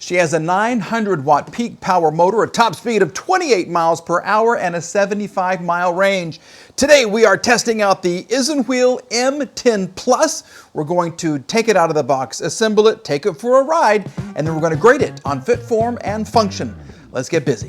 She has a 900 watt peak power motor, a top speed of 28 miles per hour, and a 75-mile range. Today we are testing out the Isinwheel M10 Plus. We're going to take it out of the box, assemble it, take it for a ride, and then we're going to grade it on fit, form, and function. Let's get busy.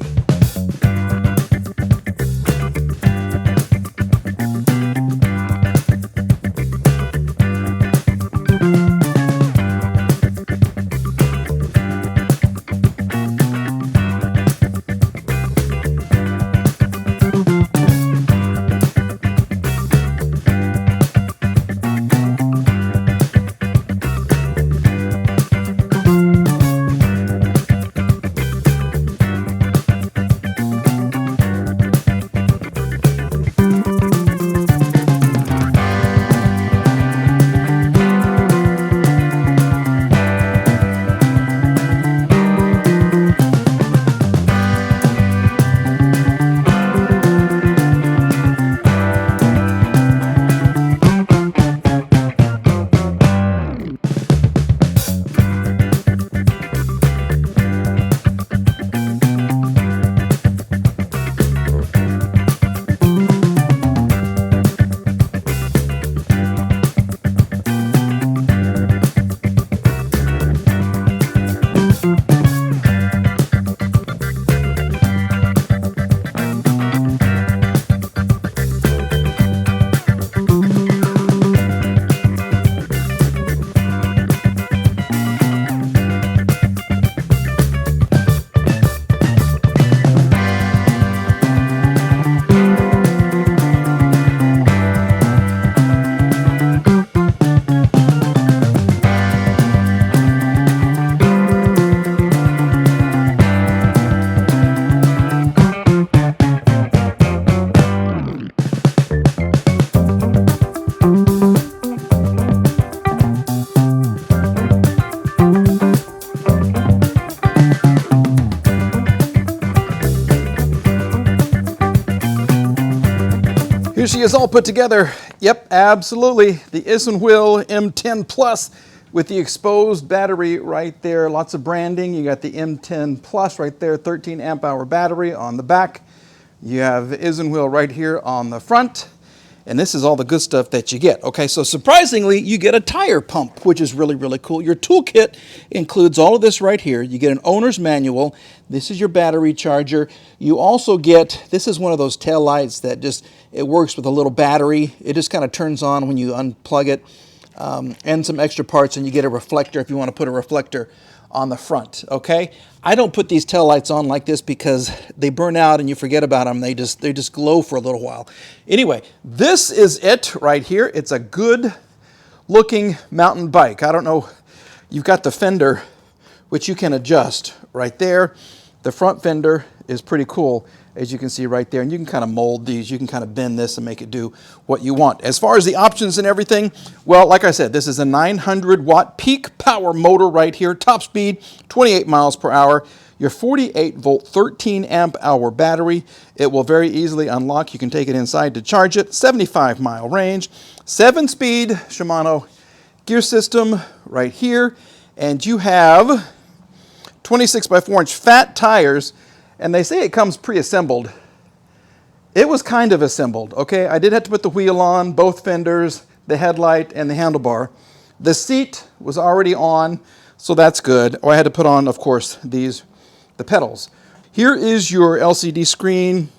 Here she is all put together. Yep, absolutely. The Isinwheel M10 Plus with the exposed battery right there. Lots of branding. You got the M10 Plus right there, 13 amp hour battery on the back. You have Isinwheel right here on the front. And this is all the good stuff that you get. Okay, so surprisingly, you get a tire pump, which is really, really cool. Your toolkit includes all of this right here. You get an owner's manual. This is your battery charger. You also get, this is one of those tail lights that just, it works with a little battery. It just kind of turns on when you unplug it. And some extra parts, and you get a reflector if you want to put a reflector on the front, okay? I don't put these tail lights on like this because they burn out and you forget about them. They just glow for a little while. Anyway, this is it right here. It's a good looking mountain bike. I don't know, you've got the fender, which you can adjust right there. The front fender is pretty cool, as you can see right there, and you can kind of mold these. You can kind of bend this and make it do what you want. As far as the options and everything, well, like I said, this is a 900 watt peak power motor right here, top speed 28 miles per hour, your 48 volt 13 amp hour battery. It will very easily unlock. You can take it inside to charge it. 75-mile range, 7-speed Shimano gear system right here, and you have 26 by 4-inch fat tires. And they say it comes pre-assembled. It was kind of assembled, okay? I did have to put the wheel on, both fenders, the headlight, and the handlebar. The seat was already on, so that's good. Oh, I had to put on, of course, the pedals. Here is your LCD screen,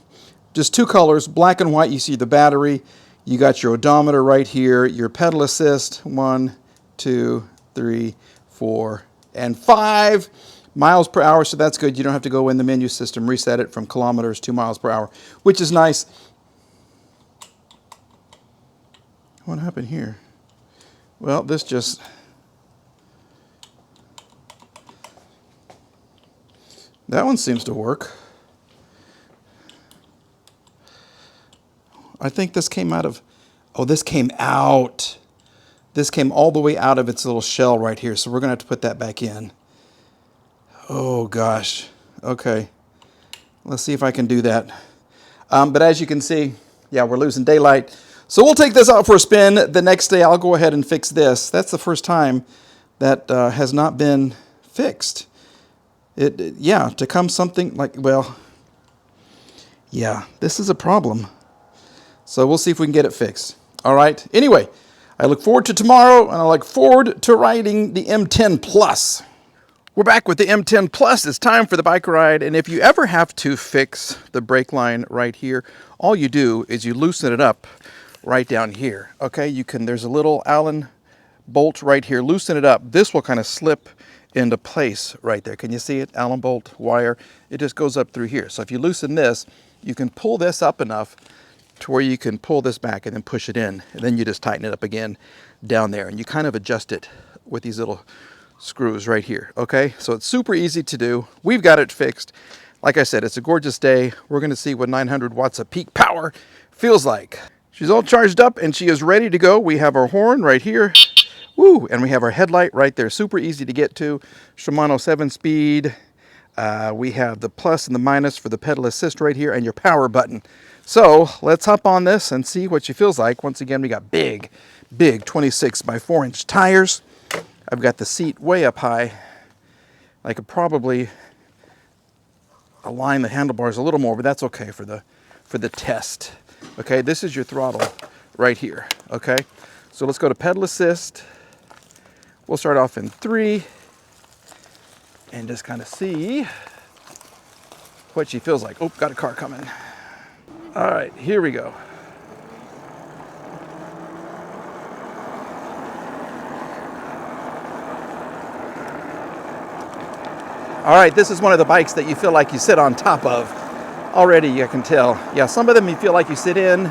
just two colors, black and white. You see the battery. You got your odometer right here, your pedal assist, 1, 2, 3, 4, and 5. Miles per hour, so that's good. You don't have to go in the menu system, reset it from kilometers to miles per hour, which is nice. What happened here? Well, this just... That one seems to work. I think this came out of... Oh, this came out. This came all the way out of its little shell right here, so we're going to have to put that back in. Oh gosh, okay. Let's see if I can do that. But as you can see, yeah, we're losing daylight. So we'll take this out for a spin. The next day I'll go ahead and fix this. That's the first time that has not been fixed. Yeah, to come something like, well, yeah, this is a problem. So we'll see if we can get it fixed. All right. Anyway, I look forward to tomorrow, and I look forward to riding the M10 Plus. We're back with the M10 Plus. It's time for the bike ride. And if you ever have to fix the brake line right here, all you do is you loosen it up right down here. Okay, there's a little Allen bolt right here. Loosen it up. This will kind of slip into place right there. Can you see it? Allen bolt wire. It just goes up through here. So if you loosen this, you can pull this up enough to where you can pull this back and then push it in. And then you just tighten it up again down there. And you kind of adjust it with these little screws right here. Okay, so it's super easy to do. We've got it fixed. Like I said, it's a gorgeous day. We're going to see what 900 watts of peak power feels like. She's all charged up and she is ready to go. We have our horn right here. Woo! And we have our headlight right there. Super easy to get to. Shimano 7-speed. We have the plus and the minus for the pedal assist right here and your power button. So let's hop on this and see what she feels like. Once again, we got big 26 by 4-inch tires. I've got the seat way up high. I could probably align the handlebars a little more, but that's okay for the test. Okay, this is your throttle right here. Okay, so let's go to pedal assist. We'll start off in 3 and just kind of see what she feels like. Oh, got a car coming. All right, here we go. All right, this is one of the bikes that you feel like you sit on top of. Already you can tell. Yeah, some of them you feel like you sit in.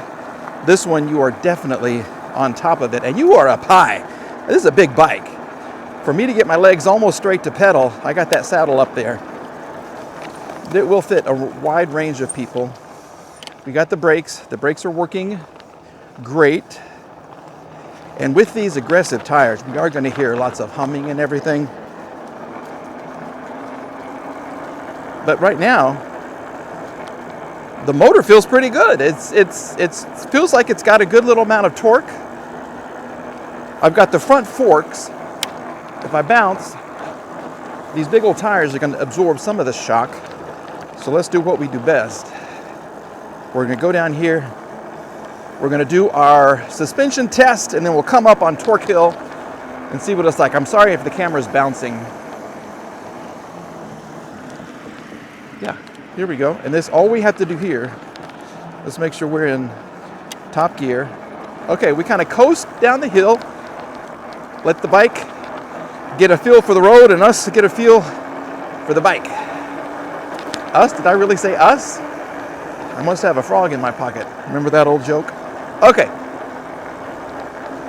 This one you are definitely on top of it, and you are up high. This is a big bike. For me to get my legs almost straight to pedal, I got that saddle up there. It will fit a wide range of people. We got the brakes. The brakes are working great. And with these aggressive tires, we are going to hear lots of humming and everything. But right now, the motor feels pretty good. It feels like it's got a good little amount of torque. I've got the front forks. If I bounce, these big old tires are going to absorb some of the shock. So let's do what we do best. We're going to go down here. We're going to do our suspension test, and then we'll come up on Torque Hill and see what it's like. I'm sorry if the camera's bouncing. Yeah, here we go. And this, all we have to do here, let's make sure we're in top gear. Okay, we kind of coast down the hill, let the bike get a feel for the road and us get a feel for the bike. Us? Did I really say us? I must have a frog in my pocket. Remember that old joke? Okay.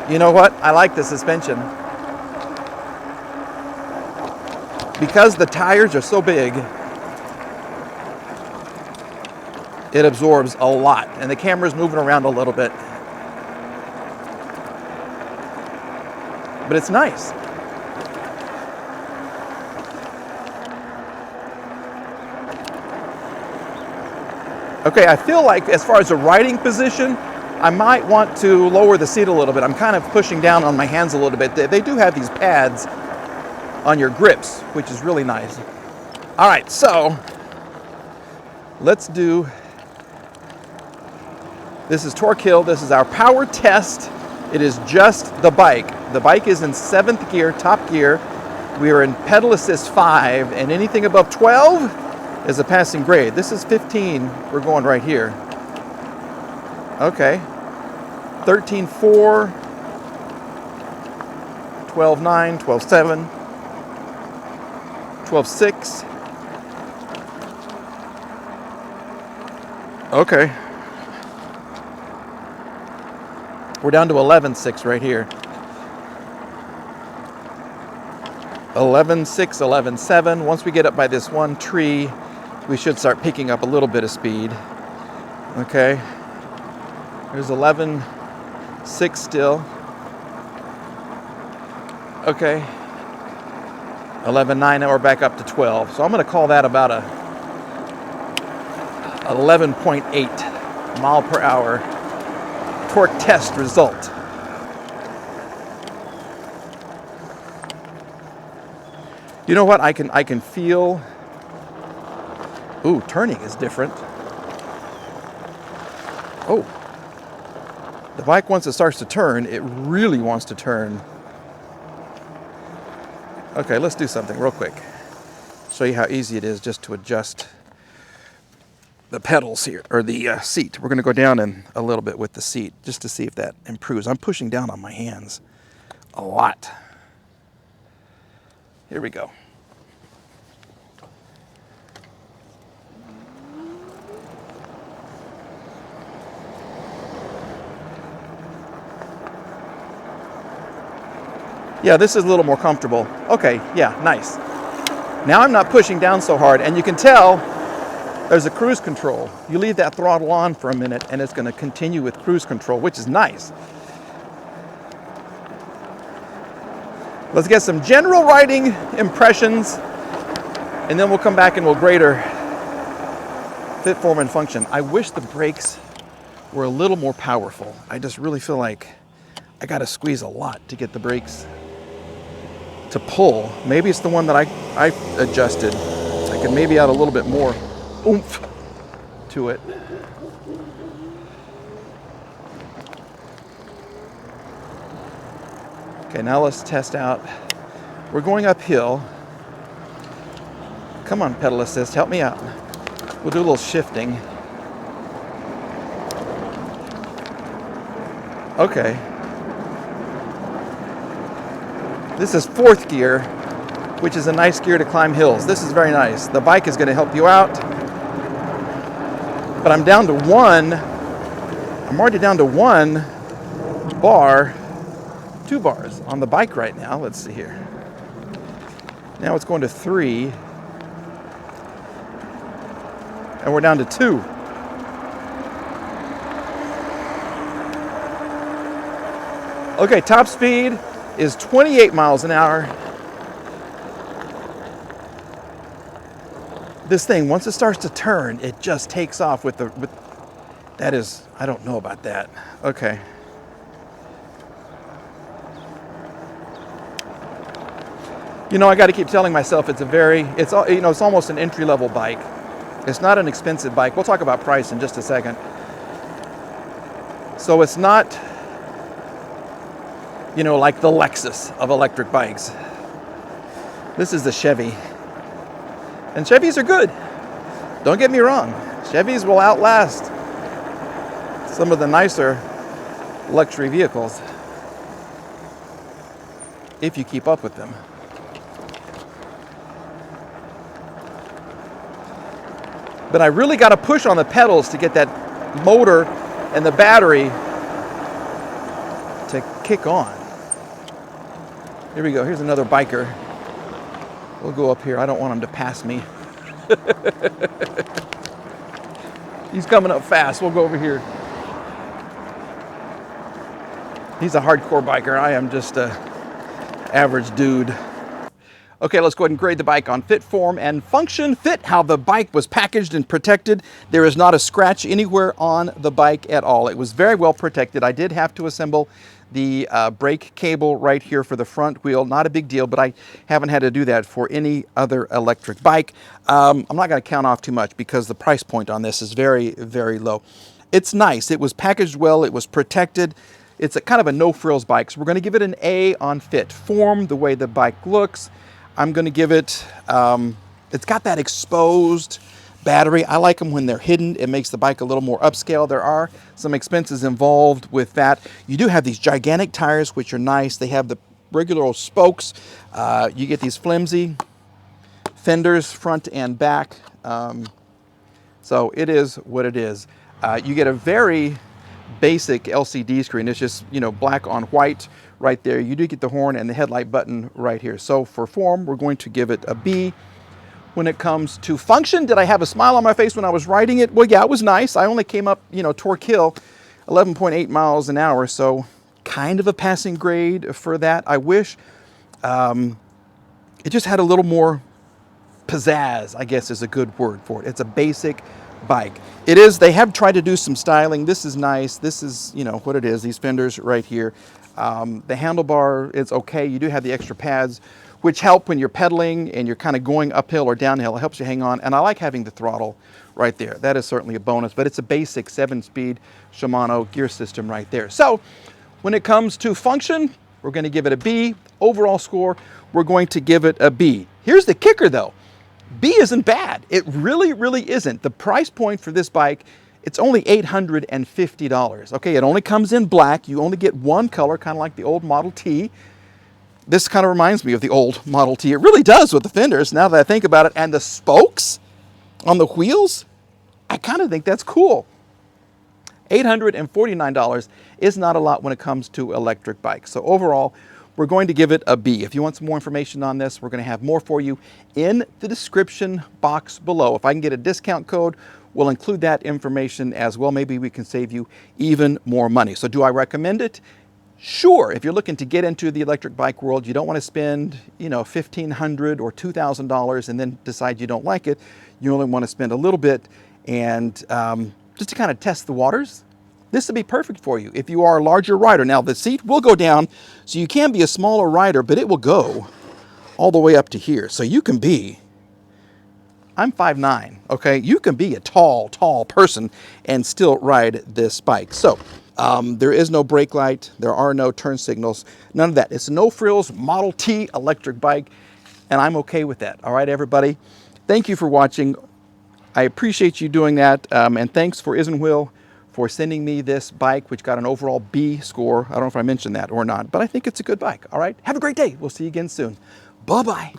You know what? I like the suspension. Because the tires are so big, it absorbs a lot, and the camera's moving around a little bit. But it's nice. Okay, I feel like as far as the riding position, I might want to lower the seat a little bit. I'm kind of pushing down on my hands a little bit. They do have these pads on your grips, which is really nice. All right, so let's do, this is Torque Hill. This is our power test. It is just the bike. The bike is in 7th gear, top gear. We are in pedal assist 5, and anything above 12 is a passing grade. This is 15. We're going right here. Okay. 13.4, 12.9, 12.7, 12.6. Okay. We're down to 11.6 right here. 11.6, 11.7. Once we get up by this one tree, we should start picking up a little bit of speed. Okay. There's 11.6 still. Okay. 11.9, now we're back up to 12. So I'm going to call that about a 11.8 mile per hour torque test result. You know what? I can feel Ooh, turning is different. Oh, the bike, once it starts to turn, it really wants to turn. Okay, let's do something real quick. Show you how easy it is just to adjust the pedals here, or the seat. We're going to go down in a little bit with the seat just to see if that improves. I'm pushing down on my hands a lot. Here we go. Yeah, this is a little more comfortable. Okay, yeah, nice. Now I'm not pushing down so hard, and you can tell there's a cruise control. You leave that throttle on for a minute, and it's going to continue with cruise control, which is nice. Let's get some general riding impressions, and then we'll come back and we'll grade her fit, form, and function. I wish the brakes were a little more powerful. I just really feel like I got to squeeze a lot to get the brakes to pull. Maybe it's the one that I adjusted. I could maybe add a little bit more oomph to it. Okay, now let's test out. We're going uphill. Come on, pedal assist, help me out. We'll do a little shifting. Okay. This is 4th gear, which is a nice gear to climb hills. This is very nice. The bike is going to help you out. But I'm down to 1. I'm already down to 1 bar, 2 bars on the bike right now. Let's see here. Now it's going to 3. And we're down to 2. Okay, top speed is 28 miles an hour. This thing, once it starts to turn, it just takes off with that is, I don't know about that. Okay. You know, I got to keep telling myself it's almost an entry-level bike. It's not an expensive bike. We'll talk about price in just a second. So it's not, like the Lexus of electric bikes. This is the Chevy. And Chevys are good. Don't get me wrong. Chevys will outlast some of the nicer luxury vehicles if you keep up with them. But I really got to push on the pedals to get that motor and the battery to kick on. Here we go. Here's another biker. We'll go up here. I don't want him to pass me. He's coming up fast. We'll go over here. He's a hardcore biker. I am just a average dude. Okay, let's go ahead and grade the bike on fit, form, and function. Fit, how the bike was packaged and protected. There is not a scratch anywhere on the bike at all. It was very well protected. I did have to assemble the brake cable right here for the front wheel. Not a big deal, but I haven't had to do that for any other electric bike. I'm not going to count off too much because the price point on this is very, very low. It's nice. It was packaged well. It was protected. It's a kind of a no-frills bike. So we're going to give it an A on fit. Form, the way the bike looks. I'm going to give it, it's got that exposed battery. I like them when they're hidden. It makes the bike a little more upscale. There are some expenses involved with that. You do have these gigantic tires, which are nice. They have the regular old spokes. You get these flimsy fenders, front and back. So it is what it is. You get a very basic LCD screen. It's just, black on white right there. You do get the horn and the headlight button right here. So for form, we're going to give it a B. When it comes to function, did I have a smile on my face when I was riding it? Well, yeah, it was nice. I only came up, torque hill, 11.8 miles an hour. So kind of a passing grade for that. I wish it just had a little more pizzazz, I guess is a good word for it. It's a basic bike. It is, they have tried to do some styling. This is nice. This is, what it is, these fenders right here. The handlebar is okay. You do have the extra pads which help when you're pedaling and you're kind of going uphill or downhill. It helps you hang on. And I like having the throttle right there. That is certainly a bonus, but it's a basic 7-speed Shimano gear system right there. So when it comes to function, we're going to give it a B. Overall score, we're going to give it a B. Here's the kicker though. B isn't bad. It really, really isn't. The price point for this bike, it's only $850. Okay, it only comes in black. You only get one color, kind of like the old Model T. This kind of reminds me of the old Model T. It really does with the fenders, now that I think about it. And the spokes on the wheels, I kind of think that's cool. $849 is not a lot when it comes to electric bikes. So overall, we're going to give it a B. If you want some more information on this, we're going to have more for you in the description box below. If I can get a discount code, we'll include that information as well. Maybe we can save you even more money. So do I recommend it? Sure. If you're looking to get into the electric bike world, you don't want to spend, $1,500 or $2,000 and then decide you don't like it. You only want to spend a little bit and just to kind of test the waters. This would be perfect for you if you are a larger rider. Now the seat will go down, so you can be a smaller rider, but it will go all the way up to here. So you can be, I'm 5'9", okay? You can be a tall person and still ride this bike. So there is no brake light, there are no turn signals, none of that. It's a no-frills Model T electric bike, and I'm okay with that. All right, everybody? Thank you for watching. I appreciate you doing that, and thanks for Isinwheel for sending me this bike, which got an overall B score. I don't know if I mentioned that or not, but I think it's a good bike. All right, have a great day. We'll see you again soon. Bye-bye.